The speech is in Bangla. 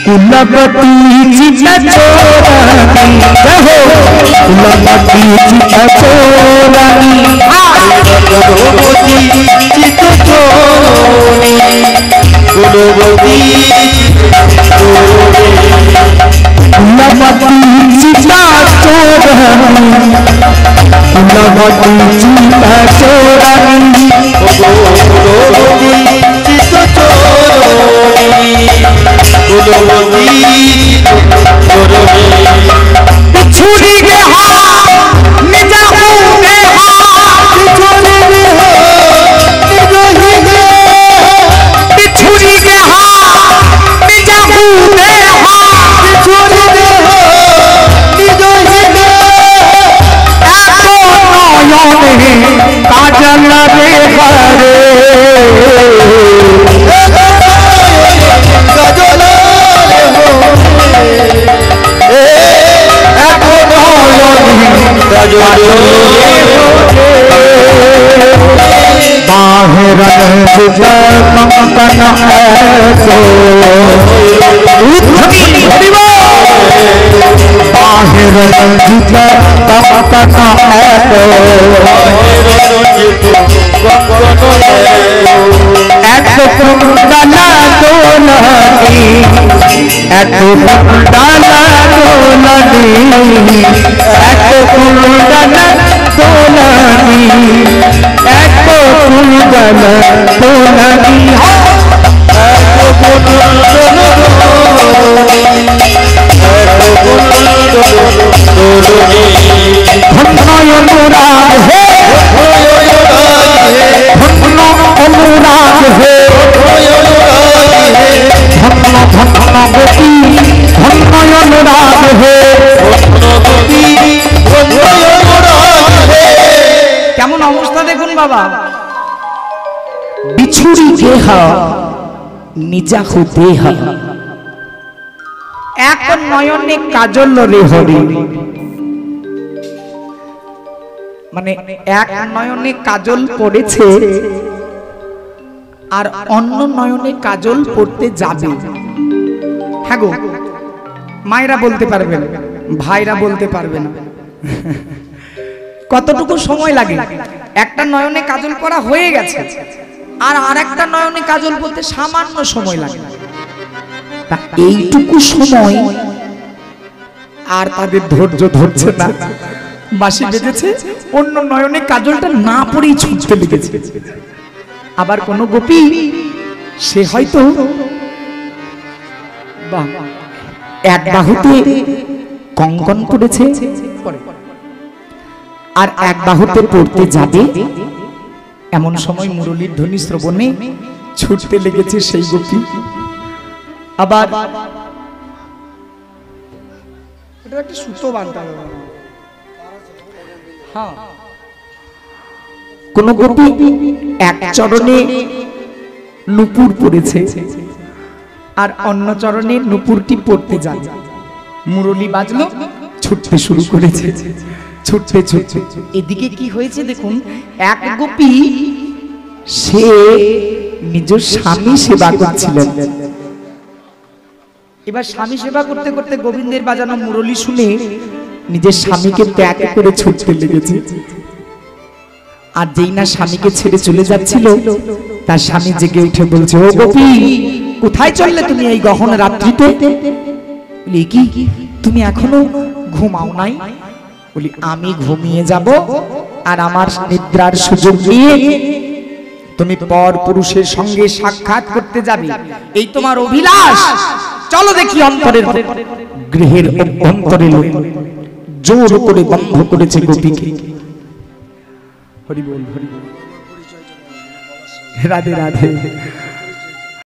कुलवती चिता चोरानी कहो कुलवती चिता चोरानी कुलवती चिता चोरानी कुलवती कुलवती चिता चोरानी कुलवती चिता चोरानी कुलवती चिता चोरानी बिछुड़ी के हाथ निजा के हाथ बिछुड़ी के हाथ निजा के हाथ काजल रे हरे बाहर कंकन ऐसो बाहर कंकन ऐसो एक कुंडल दोलनी एक कुंडल दोलनी एक कुंडल दोलनी एक कुंडल दोलनी अनुराग है अनुराग है अनुराग है কেমন অবস্থা দেখুন বাবা বিছুরি দেহ নিজা দেহ এক নয়নে কাজল রে হরি মানে এক নয়নে কাজল পড়েছে আর অন্য নয়নে কাজল পড়তে যাবে হ্যাঁ গো মায়েরা বলতে পারবেন ভাইরা বলতে পারবে না কতটুকু সময় লাগে একটা নয়নে কাজল পড়া হয়ে গেছে আর আরেকটা নয়নে কাজল পড়তে সামান্য সময় লাগে তা এইটুকু সময় আর তাদের ধৈর্য ধরছে না বাঁশি বেজেছে অন্য নয়নে কাজলটা না পড়েই ছুটতে লেগেছে আবার কোন গোপী সে হয়তো এক বাহুতে কঙ্কন পড়েছে আর এক বাহুতে পড়তে যাবে এমন সময় মুরলীর ধ্বনি শ্রবণে ছুটতে লেগেছে সেই গোপী আবার এটা একটা সুতো বাঁধতে হবে হ্যাঁ কোন গোপী এক চরণে নুপুর পড়েছে আর অন্য চরণে নুপুরটি পড়তে যায় মুরলী বাজলো ছুটতে শুরু করেছে ছুটতে ছুটতে এদিকে কি হয়েছে দেখুন এক গোপী সে নিজ স্বামী সেবা করছিলেন এবার স্বামী সেবা করতে করতে গোবিন্দের বাজানো মুরলী শুনে নিজের স্বামীকে ত্যাগ করে ছুটতে লেগেছে আর যেই না স্বামীকে ছেড়ে চলে যাচ্ছিল তার স্বামী জেগে উঠে বলছে ও গোপী কোথায় চললে তুমি এই গহন রাত্রিতে বলি কি তুমি এখনো ঘুমাও নাই বলি আমি ঘুমিয়ে যাব আর আমার নিদ্রার সুযোগ নিয়ে তুমি পর পুরুষের সঙ্গে সাক্ষাৎ করতে যাবে এই তোমার অভিলাষ চলো দেখি অন্তরের গৃহের অভ্যন্তরে জোর করে বন্ধ করেছে গোপীকে হরি বল রাধে রাধে